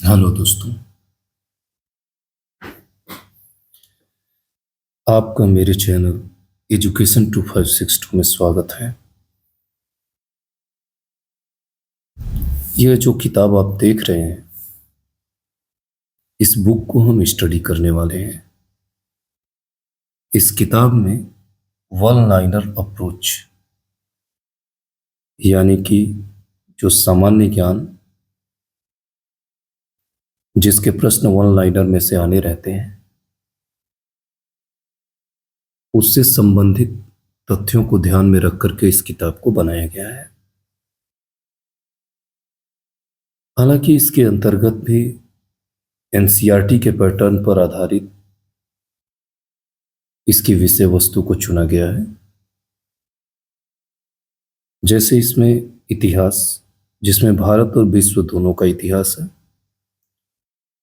Hello दोस्तों। आपका मेरे चैनल एजुकेशन 2562 में स्वागत है। यह जो किताब आप देख रहे हैं, इस बुक को हम स्टडी करने वाले हैं। इस किताब में वन लाइनर अप्रोच यानी कि जो सामान्य ज्ञान जिसके प्रश्न वन लाइनर में से आने रहते हैं, उससे संबंधित तथ्यों को ध्यान में रख करके इस किताब को बनाया गया है। हालांकि इसके अंतर्गत भी एनसीईआरटी के पैटर्न पर आधारित इसकी विषय वस्तु को चुना गया है। जैसे इसमें इतिहास, जिसमें भारत और विश्व दोनों का इतिहास है,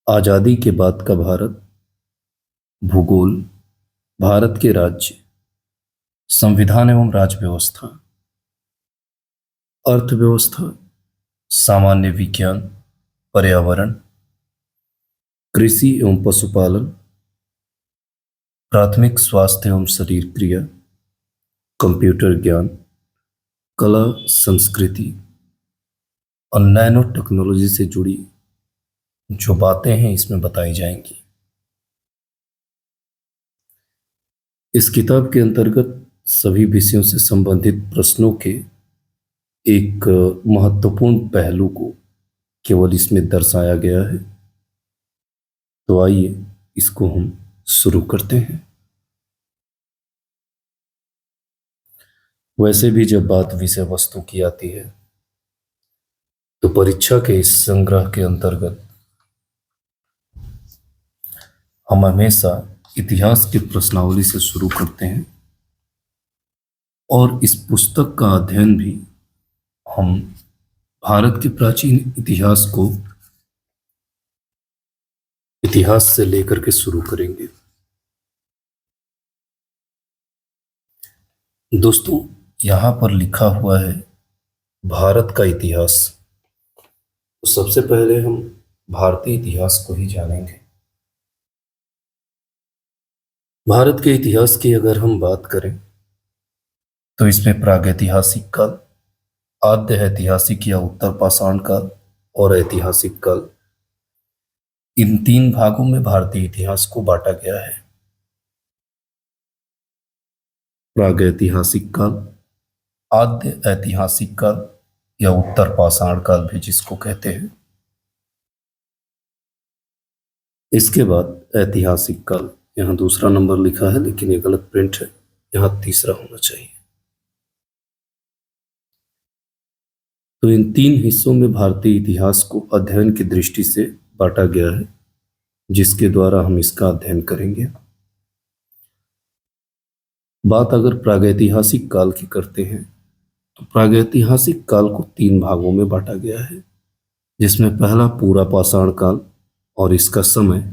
आजादी के बाद का भारत, भूगोल, भारत के राज्य, संविधान एवं राज्य व्यवस्था, अर्थव्यवस्था, सामान्य विज्ञान, पर्यावरण, कृषि एवं पशुपालन, प्राथमिक स्वास्थ्य एवं शरीर क्रिया, कंप्यूटर ज्ञान, कला, संस्कृति और नैनो टेक्नोलॉजी से जुड़ी जो बातें हैं इसमें बताई जाएंगी। इस किताब के अंतर्गत सभी विषयों से संबंधित प्रश्नों के एक महत्वपूर्ण पहलू को केवल इसमें दर्शाया गया है। तो आइए इसको हम शुरू करते हैं। वैसे भी जब बात विषय वस्तु की आती है तो परीक्षा के इस संग्रह के अंतर्गत हम हमेशा इतिहास की प्रश्नावली से शुरू करते हैं और इस पुस्तक का अध्ययन भी हम भारत के प्राचीन इतिहास को इतिहास से लेकर के शुरू करेंगे। दोस्तों, यहाँ पर लिखा हुआ है भारत का इतिहास। तो सबसे पहले हम भारतीय इतिहास को ही जानेंगे। भारत के इतिहास की अगर हम बात करें तो इसमें प्रागैतिहासिक काल, आद्य ऐतिहासिक या उत्तर पाषाण काल और ऐतिहासिक काल, इन तीन भागों में भारतीय इतिहास को बांटा गया है। प्रागैतिहासिक काल, आद्य ऐतिहासिक काल या उत्तर पाषाण काल भी जिसको कहते हैं। इसके बाद ऐतिहासिक काल, यहाँ दूसरा नंबर लिखा है लेकिन ये गलत प्रिंट है, यहाँ तीसरा होना चाहिए। तो इन तीन हिस्सों में भारतीय इतिहास को अध्ययन की दृष्टि से बांटा गया है, जिसके द्वारा हम इसका अध्ययन करेंगे। बात अगर प्रागैतिहासिक काल की करते हैं तो प्रागैतिहासिक काल को तीन भागों में बांटा गया है, जिसमें पहला पूरा पाषाण काल और इसका समय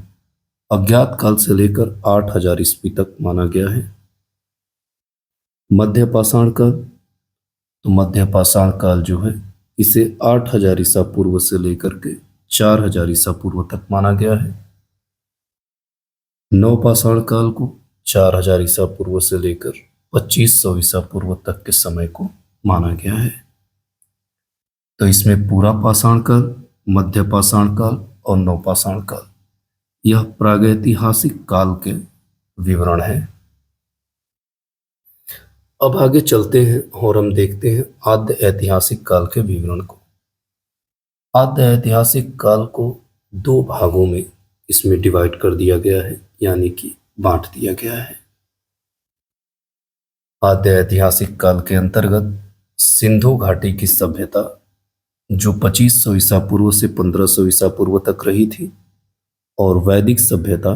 अज्ञात काल से लेकर 8000 ईस्वी तक माना गया है। मध्य पाषाण काल, तो मध्य पाषाण काल जो है इसे 8000 ईसा पूर्व से लेकर के 4000 ईसा पूर्व तक माना गया है। नवपाषाण काल को 4000 ईसा पूर्व से लेकर 2500 ईसा पूर्व तक के समय को माना गया है। तो इसमें पूरा पाषाण काल, मध्य पाषाण काल और नवपाषाण काल, यह प्रागैतिहासिक काल के विवरण है। अब आगे चलते हैं और हम देखते हैं आद्य ऐतिहासिक काल के विवरण को। आद्य ऐतिहासिक काल को दो भागों में इसमें डिवाइड कर दिया गया है, यानी कि बांट दिया गया है। आद्य ऐतिहासिक काल के अंतर्गत सिंधु घाटी की सभ्यता जो 2500 ईसा पूर्व से 1500 ईसा पूर्व तक रही थी, और वैदिक सभ्यता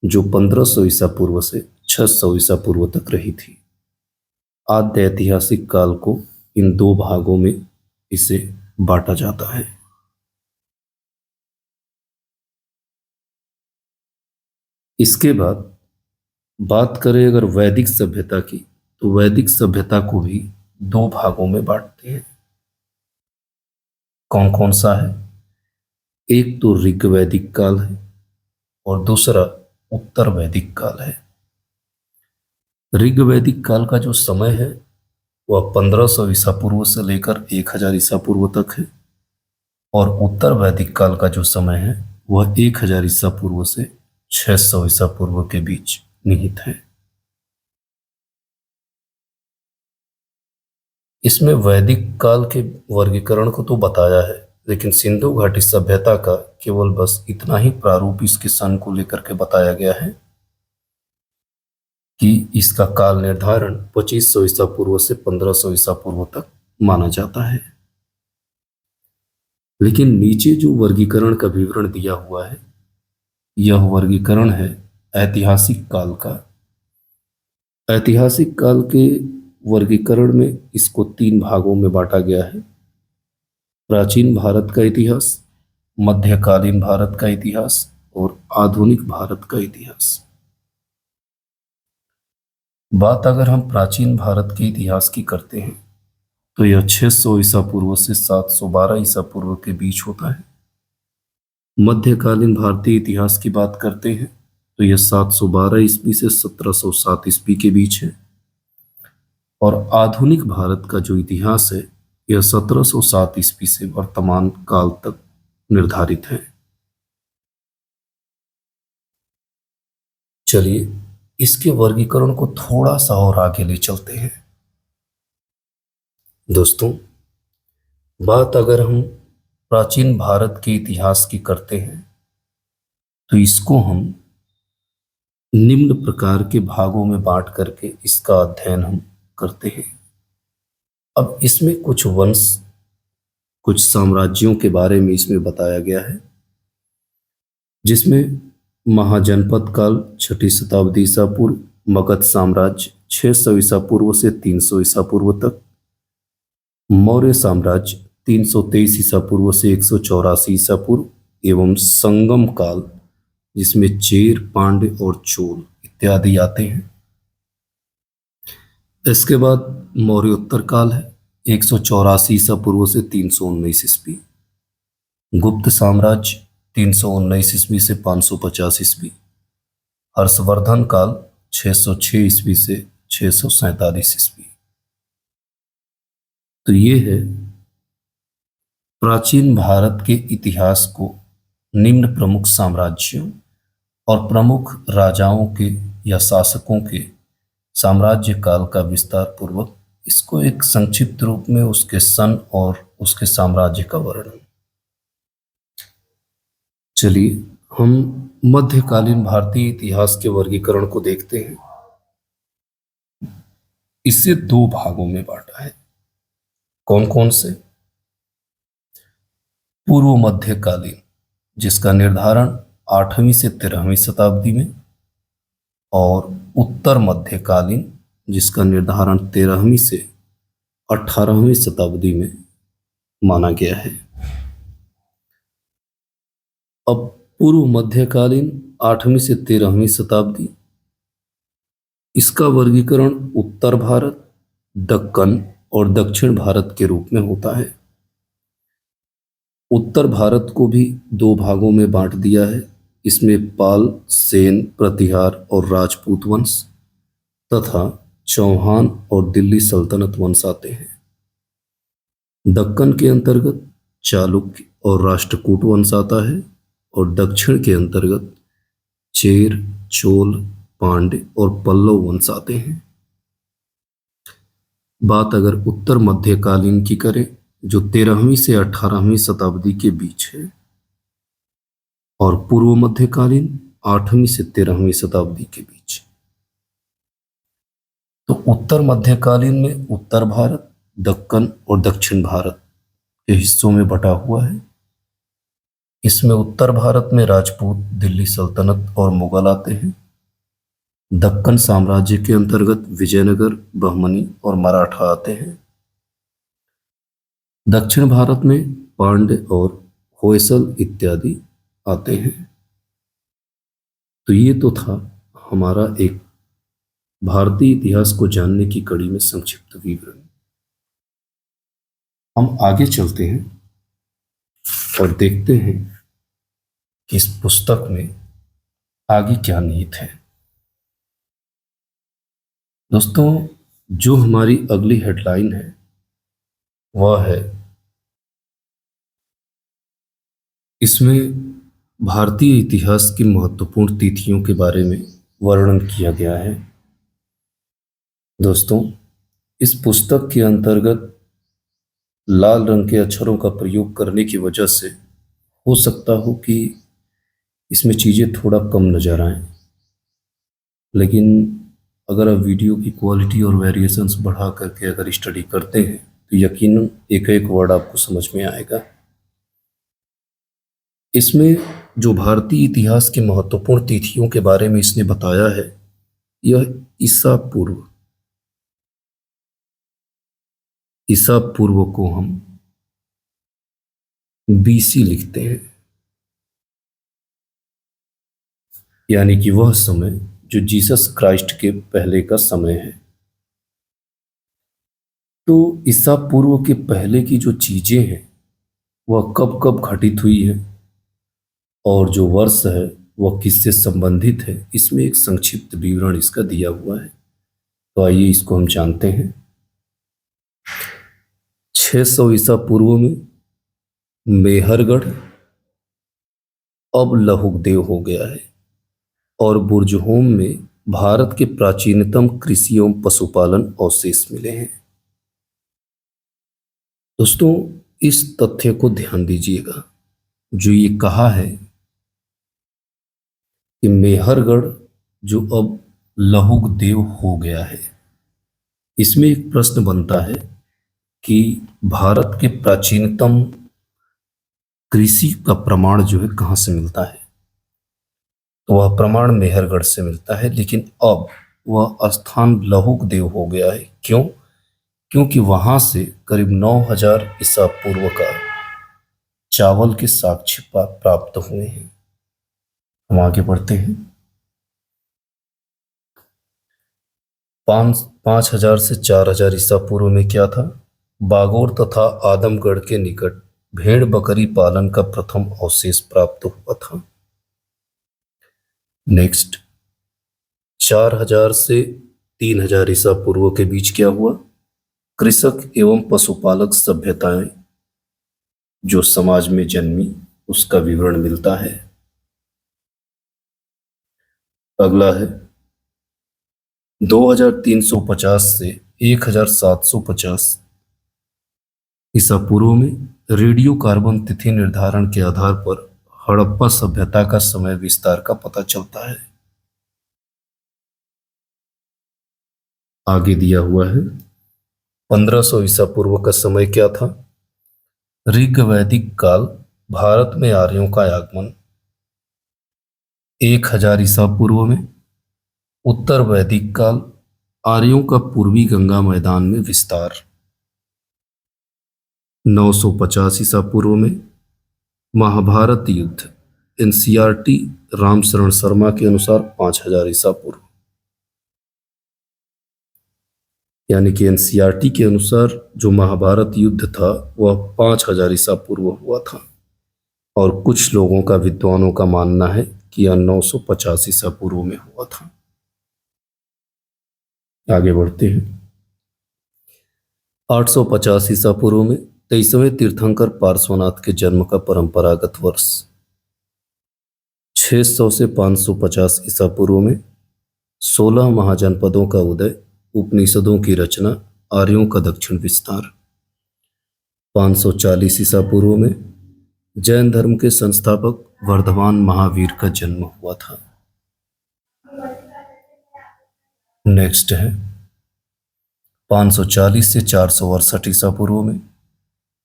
जो 1500 ईसा पूर्व से 600 ईसा पूर्व तक रही थी। आद्य ऐतिहासिक काल को इन दो भागों में इसे बांटा जाता है। इसके बाद बात करें अगर वैदिक सभ्यता की, तो वैदिक सभ्यता को भी दो भागों में बांटते हैं। कौन कौन सा है? एक तो ऋग्वैदिक काल है और दूसरा उत्तर वैदिक काल है। ऋग्वैदिक काल का जो समय है वह 1500 ईसा पूर्व से लेकर 1000 ईसा पूर्व तक है, और उत्तर वैदिक काल का जो समय है वह 1000 ईसा पूर्व से 600 ईसा पूर्व के बीच निहित है। इसमें वैदिक काल के वर्गीकरण को तो बताया है, लेकिन सिंधु घाटी सभ्यता का केवल बस इतना ही प्रारूप इसके सन को लेकर के बताया गया है कि इसका काल निर्धारण 2500 ईसा पूर्व से 1500 ईसा पूर्व तक माना जाता है। लेकिन नीचे जो वर्गीकरण का विवरण दिया हुआ है, यह वर्गीकरण है ऐतिहासिक काल का। ऐतिहासिक काल के वर्गीकरण में इसको 3 भागों में बांटा गया है। प्राचीन भारत का इतिहास, मध्यकालीन भारत का इतिहास और आधुनिक भारत का इतिहास। बात अगर हम प्राचीन भारत के इतिहास की करते हैं तो यह 600 ईसा पूर्व से 712 ईसा पूर्व के बीच होता है। मध्यकालीन भारतीय इतिहास की बात करते हैं तो यह 712 ईस्वी से 1707 ईस्वी के बीच है, और आधुनिक भारत का जो इतिहास है यह 1707 ईस्वी से वर्तमान काल तक निर्धारित है। चलिए इसके वर्गीकरण को थोड़ा सा और आगे ले चलते हैं। दोस्तों, बात अगर हम प्राचीन भारत के इतिहास की करते हैं तो इसको हम निम्न प्रकार के भागों में बांट करके इसका अध्ययन हम करते हैं। अब इसमें कुछ वंश, कुछ साम्राज्यों के बारे में इसमें बताया गया है, जिसमें महाजनपद काल 6ठी शताब्दी ईसा पूर्व, मगध साम्राज्य 600 ईसा पूर्व से 300 ईसा पूर्व तक, मौर्य साम्राज्य 323 ईसा पूर्व से 184 ईसा पूर्व, एवं संगम काल जिसमें चेर, पांड्य और चोल इत्यादि आते हैं। इसके बाद मौर्योत्तर काल है 184 ईसा पूर्व से 319 ईस्वी, गुप्त साम्राज्य 319 ईस्वी से 550 ईस्वी, हर्षवर्धन काल 606 ईस्वी से 647 ईस्वी। तो ये है प्राचीन भारत के इतिहास को निम्न प्रमुख साम्राज्यों और प्रमुख राजाओं के या शासकों के साम्राज्य काल का विस्तार पूर्वक इसको एक संक्षिप्त रूप में उसके सन और उसके साम्राज्य का वर्णन। चलिए हम मध्यकालीन भारतीय इतिहास के वर्गीकरण को देखते हैं। इसे 2 भागों में बांटा है। कौन कौन से? पूर्व मध्यकालीन, जिसका निर्धारण 8वीं से 13वीं शताब्दी में, और उत्तर मध्यकालीन जिसका निर्धारण 13वीं से 18वीं शताब्दी में माना गया है। अब पूर्व मध्यकालीन 8वीं से 13वीं शताब्दी, इसका वर्गीकरण उत्तर भारत, दक्कन और दक्षिण भारत के रूप में होता है। उत्तर भारत को भी 2 भागों में बांट दिया है। इसमें पाल, सेन, प्रतिहार और राजपूत वंश तथा चौहान और दिल्ली सल्तनत वंश आते हैं। दक्कन के अंतर्गत चालुक्य और राष्ट्रकूट वंश आता है, और दक्षिण के अंतर्गत चेर, चोल, पांड्य और पल्लव वंश आते हैं। बात अगर उत्तर मध्यकालीन की करें, जो 13वीं से 18वीं शताब्दी के बीच है, और पूर्व मध्यकालीन 8वीं से 13वीं शताब्दी के बीच। तो उत्तर मध्यकालीन में उत्तर भारत, दक्कन और दक्षिण भारत के हिस्सों में बटा हुआ है। इसमें उत्तर भारत में राजपूत, दिल्ली सल्तनत और मुगल आते हैं। दक्कन साम्राज्य के अंतर्गत विजयनगर, बहमनी और मराठा आते हैं। दक्षिण भारत में पांड्य और होयसल इत्यादि आते हैं। तो ये तो था हमारा एक भारतीय इतिहास को जानने की कड़ी में संक्षिप्त विवरण। हम आगे चलते हैं और देखते हैं कि इस पुस्तक में आगे क्या निहित है। दोस्तों, जो हमारी अगली हेडलाइन है वह है, इसमें भारतीय इतिहास की महत्वपूर्ण तिथियों के बारे में वर्णन किया गया है। दोस्तों, इस पुस्तक के अंतर्गत लाल रंग के अक्षरों का प्रयोग करने की वजह से हो सकता हो कि इसमें चीज़ें थोड़ा कम नजर आएं, लेकिन अगर आप वीडियो की क्वालिटी और वेरिएशंस बढ़ा करके अगर स्टडी करते हैं तो यकीनन एक एक वर्ड आपको समझ में आएगा। इसमें जो भारतीय इतिहास की महत्वपूर्ण तिथियों के बारे में इसने बताया है, यह ईसा पूर्व को हम बीसी लिखते हैं, यानी कि वह समय जो जीसस क्राइस्ट के पहले का समय है। तो ईसा पूर्व के पहले की जो चीजें हैं वह कब कब घटित हुई है और जो वर्ष है वह किससे संबंधित है, इसमें एक संक्षिप्त विवरण इसका दिया हुआ है। तो आइए इसको हम जानते हैं। 600 ईसा पूर्व में मेहरगढ़ अब लहुकदेव हो गया है और बुर्जहोम में भारत के प्राचीनतम कृषि एवं पशुपालन अवशेष मिले हैं। दोस्तों, इस तथ्य को ध्यान दीजिएगा, जो ये कहा है कि मेहरगढ़ जो अब लहुकदेव हो गया है, इसमें एक प्रश्न बनता है कि भारत के प्राचीनतम कृषि का प्रमाण जो है कहाँ से मिलता है। तो वह प्रमाण मेहरगढ़ से मिलता है, लेकिन अब वह स्थान लहुकदेव हो गया है। क्यों? क्योंकि वहां से करीब 9000 ईसा पूर्व का चावल के साक्ष्य प्राप्त हुए हैं। हम आगे बढ़ते हैं। 5000 से 4000 ईसा पूर्व में क्या था? बागोर तथा आदमगढ़ के निकट भेड़ बकरी पालन का प्रथम अवशेष प्राप्त हुआ था। नेक्स्ट, 4000 से 3000 ईसा पूर्व के बीच क्या हुआ? कृषक एवं पशुपालक सभ्यताएं जो समाज में जन्मी, उसका विवरण मिलता है। अगला है 2350 से 1750 ईसा पूर्व में रेडियो कार्बन तिथि निर्धारण के आधार पर हड़प्पा सभ्यता का समय विस्तार का पता चलता है। आगे दिया हुआ है 1500 ईसा पूर्व का समय क्या था? ऋग वैदिक काल, भारत में आर्यों का आगमन। 1000 ईसा पूर्व में उत्तर वैदिक काल, आर्यों का पूर्वी गंगा मैदान में विस्तार। 950 ईसा पूर्व में महाभारत युद्ध। एनसीईआरटी रामशरण शर्मा के अनुसार 5000 ईसा पूर्व, यानी कि एनसीईआरटी के अनुसार जो महाभारत युद्ध था वह 5000 ईसा पूर्व हुआ था, और कुछ लोगों का, विद्वानों का मानना है कि यह 950 ईसा पूर्व में हुआ था। आगे बढ़ते हैं। 850 ईसा पूर्व में 23वें तीर्थंकर पार्श्वनाथ के जन्म का परंपरागत वर्ष। 600 से 550 ईसा पूर्व में 16 महाजनपदों का उदय, उपनिषदों की रचना, आर्यों का दक्षिण विस्तार। 540 ईसा पूर्व में जैन धर्म के संस्थापक वर्धमान महावीर का जन्म हुआ था। नेक्स्ट है 540 से 468 ईसा पूर्व में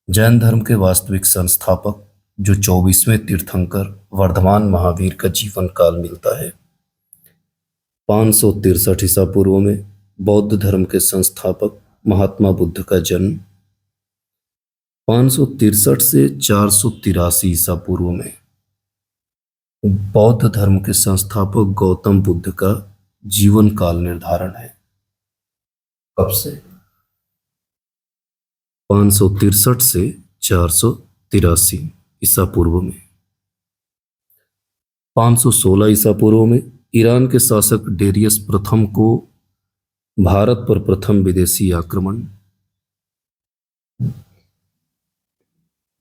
जैन धर्म के वास्तविक संस्थापक जो 24वें तीर्थंकर वर्धमान महावीर का जीवन काल मिलता है। 563 ईसा पूर्व में बौद्ध धर्म के संस्थापक महात्मा बुद्ध का जन्म। 563 से 483 ईसा पूर्व में बौद्ध धर्म के संस्थापक गौतम बुद्ध का जीवन काल निर्धारण है। कब से? 563 से 483 ईसा पूर्व में। 516 ईसा पूर्व में ईरान के शासक डेरियस प्रथम को भारत पर प्रथम विदेशी आक्रमण।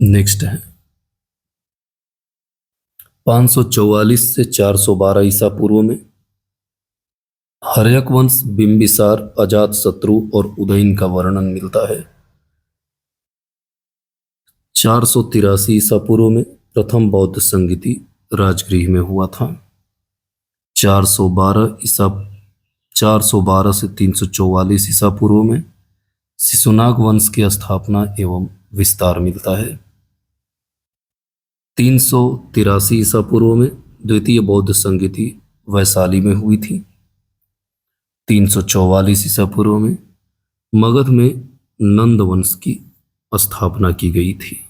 नेक्स्ट है 544 से 412 ईसा पूर्व में हर्यक वंश, बिंबिसार, अजात शत्रु और उदयन का वर्णन मिलता है। 483 ईसा पूर्व में प्रथम बौद्ध संगीति राजगृह में हुआ था। 412 से 344 ईसा पूर्व में शिशुनाग वंश की स्थापना एवं विस्तार मिलता है। 383 ईसा पूर्व में द्वितीय बौद्ध संगीति वैशाली में हुई थी। 344 ईसा पूर्व में मगध में नंद वंश की स्थापना की गई थी।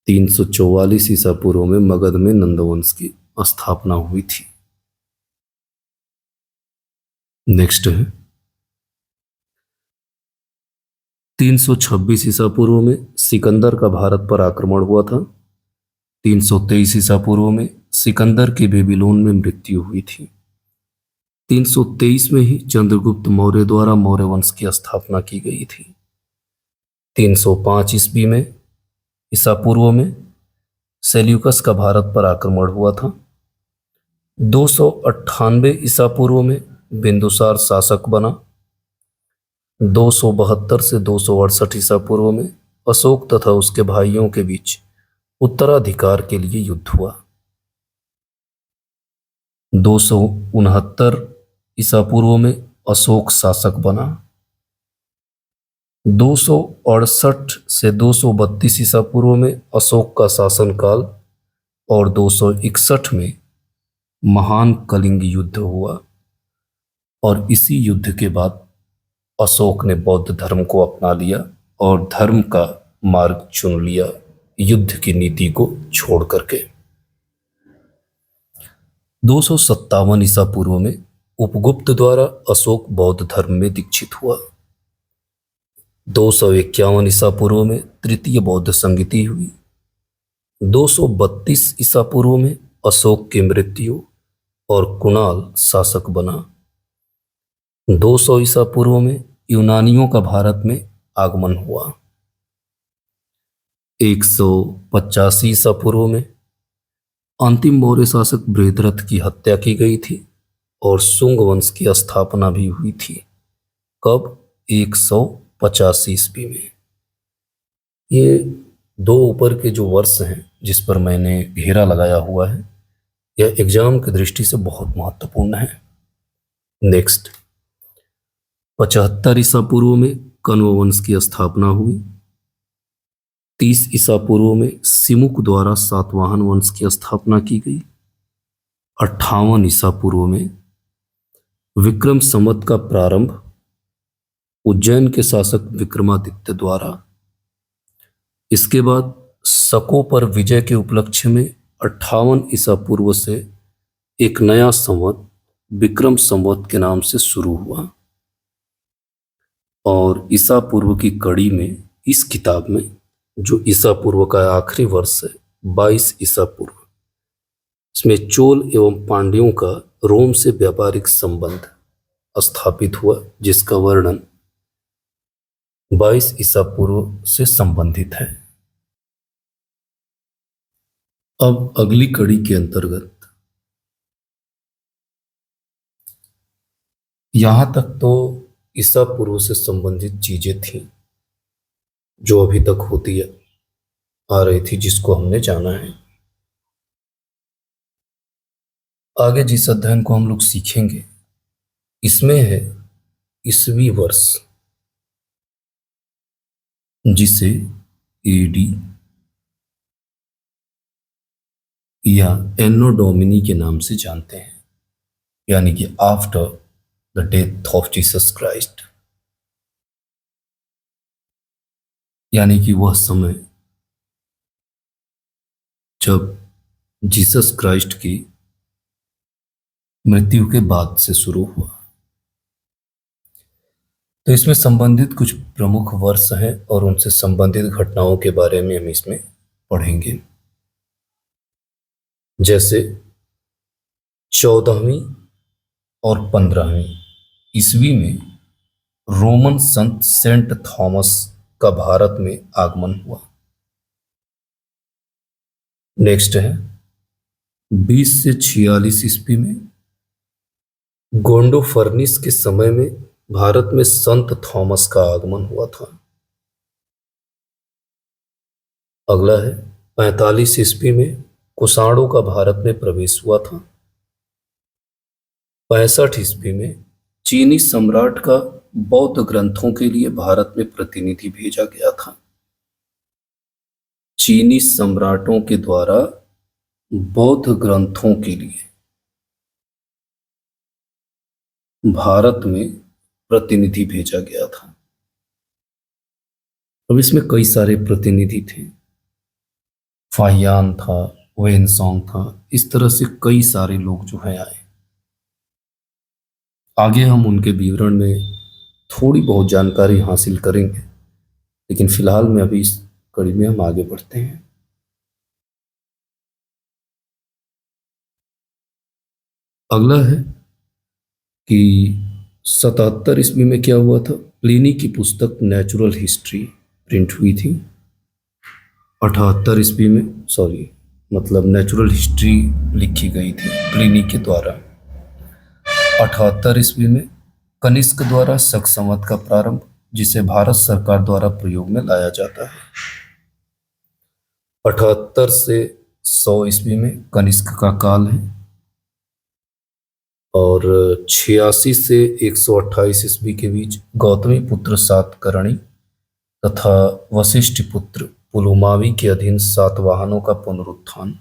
344 ईसा पूर्व में मगध में नंद वंश की स्थापना हुई थी। नेक्स्ट है 326 ईसा पूर्व में सिकंदर का भारत पर आक्रमण हुआ था। 323 ईसा पूर्व में सिकंदर की बेबीलोन में मृत्यु हुई थी। 323 में ही चंद्रगुप्त मौर्य द्वारा मौर्य वंश की स्थापना की गई थी। 305 ईस्वी में ईसा पूर्व में सेल्यूकस का भारत पर आक्रमण हुआ था। 298 ईसा पूर्व में बिंदुसार शासक बना। 272 से 268 ईसा पूर्व में अशोक तथा उसके भाइयों के बीच उत्तराधिकार के लिए युद्ध हुआ। 269 ईसा पूर्व में अशोक शासक बना। 268 से 232 ईसा पूर्व में अशोक का शासनकाल और 261 में महान कलिंग युद्ध हुआ और इसी युद्ध के बाद अशोक ने बौद्ध धर्म को अपना लिया और धर्म का मार्ग चुन लिया, युद्ध की नीति को छोड़ करके। 257 ईसा पूर्व में उपगुप्त द्वारा अशोक बौद्ध धर्म में दीक्षित हुआ। 251 ईसा पूर्व में तृतीय बौद्ध संगीति हुई। 232 ईसा पूर्व में अशोक की मृत्यु और कुणाल शासक बना। 200 ईसा पूर्व में यूनानियों का भारत में आगमन हुआ। 185 ईसा पूर्व में अंतिम मौर्य शासक बृहद्रथ की हत्या की गई थी और शुंग वंश की स्थापना भी हुई थी। कब? 185 ईस्वी में। ये दो ऊपर के जो वर्ष हैं जिस पर मैंने घेरा लगाया हुआ है, यह एग्जाम की दृष्टि से बहुत महत्वपूर्ण है। नेक्स्ट 75 ईसा पूर्व में कण्व वंश की स्थापना हुई। 30 ईसा पूर्व में सिमुक द्वारा सातवाहन वंश की स्थापना की गई। 58 ईसा पूर्व में विक्रम संवत का प्रारंभ उज्जैन के शासक विक्रमादित्य द्वारा। इसके बाद शकों पर विजय के उपलक्ष्य में 58 ईसा पूर्व से एक नया संवत विक्रम संवत के नाम से शुरू हुआ और ईसा पूर्व की कड़ी में इस किताब में जो ईसा पूर्व का आखिरी वर्ष है 22 ईसा पूर्व, इसमें चोल एवं पांड्यों का रोम से व्यापारिक संबंध स्थापित हुआ जिसका वर्णन 22 ईसा पूर्व से संबंधित है। अब अगली कड़ी के अंतर्गत यहां तक तो ईसा पूर्व से संबंधित चीजें थी जो अभी तक होती आ रही थी, जिसको हमने जाना है। आगे जिस अध्ययन को हम लोग सीखेंगे इसमें है ईसवी वर्ष, जिसे एडी या एनो डोमिनी के नाम से जानते हैं, यानी कि after the death of Jesus Christ, यानी कि वह समय जब जीसस क्राइस्ट की मृत्यु के बाद से शुरू हुआ। तो इसमें संबंधित कुछ प्रमुख वर्ष हैं और उनसे संबंधित घटनाओं के बारे में हम इसमें पढ़ेंगे। जैसे 14वीं और 15वीं ईस्वी में रोमन संत सेंट थॉमस का भारत में आगमन हुआ। नेक्स्ट है 20 से 46 ईस्वी में गोंडो फर्निस के समय में भारत में संत थॉमस का आगमन हुआ था। अगला है 45 ईस्वी में कुषाणों का भारत में प्रवेश हुआ था। 65 ईस्वी में चीनी सम्राट का बौद्ध ग्रंथों के लिए भारत में प्रतिनिधि भेजा गया था। चीनी सम्राटों के द्वारा बौद्ध ग्रंथों के लिए भारत में प्रतिनिधि भेजा गया था। अब इसमें कई सारे प्रतिनिधि थे, फाहियान था, वेनसोंग था, इस तरह से कई सारे लोग जो है आए। आगे हम उनके विवरण में थोड़ी बहुत जानकारी हासिल करेंगे, लेकिन फिलहाल में अभी इस कड़ी में हम आगे बढ़ते हैं। अगला है कि 77 ईस्वी में क्या हुआ था, प्लिनी की पुस्तक नेचुरल हिस्ट्री प्रिंट हुई थी। 78 ईस्वी में मतलब नेचुरल हिस्ट्री लिखी गई थी प्लिनी के द्वारा। 78 ईस्वी में कनिष्क द्वारा शक संवत का प्रारंभ, जिसे भारत सरकार द्वारा प्रयोग में लाया जाता है। 78 से 100 ईस्वी में कनिष्क का काल है, और 86 से 128 ईस्वी के बीच गौतमी पुत्र सातकर्णी तथा वशिष्ठ पुत्र पुलुमावी के अधीन सातवाहनों का पुनरुत्थान।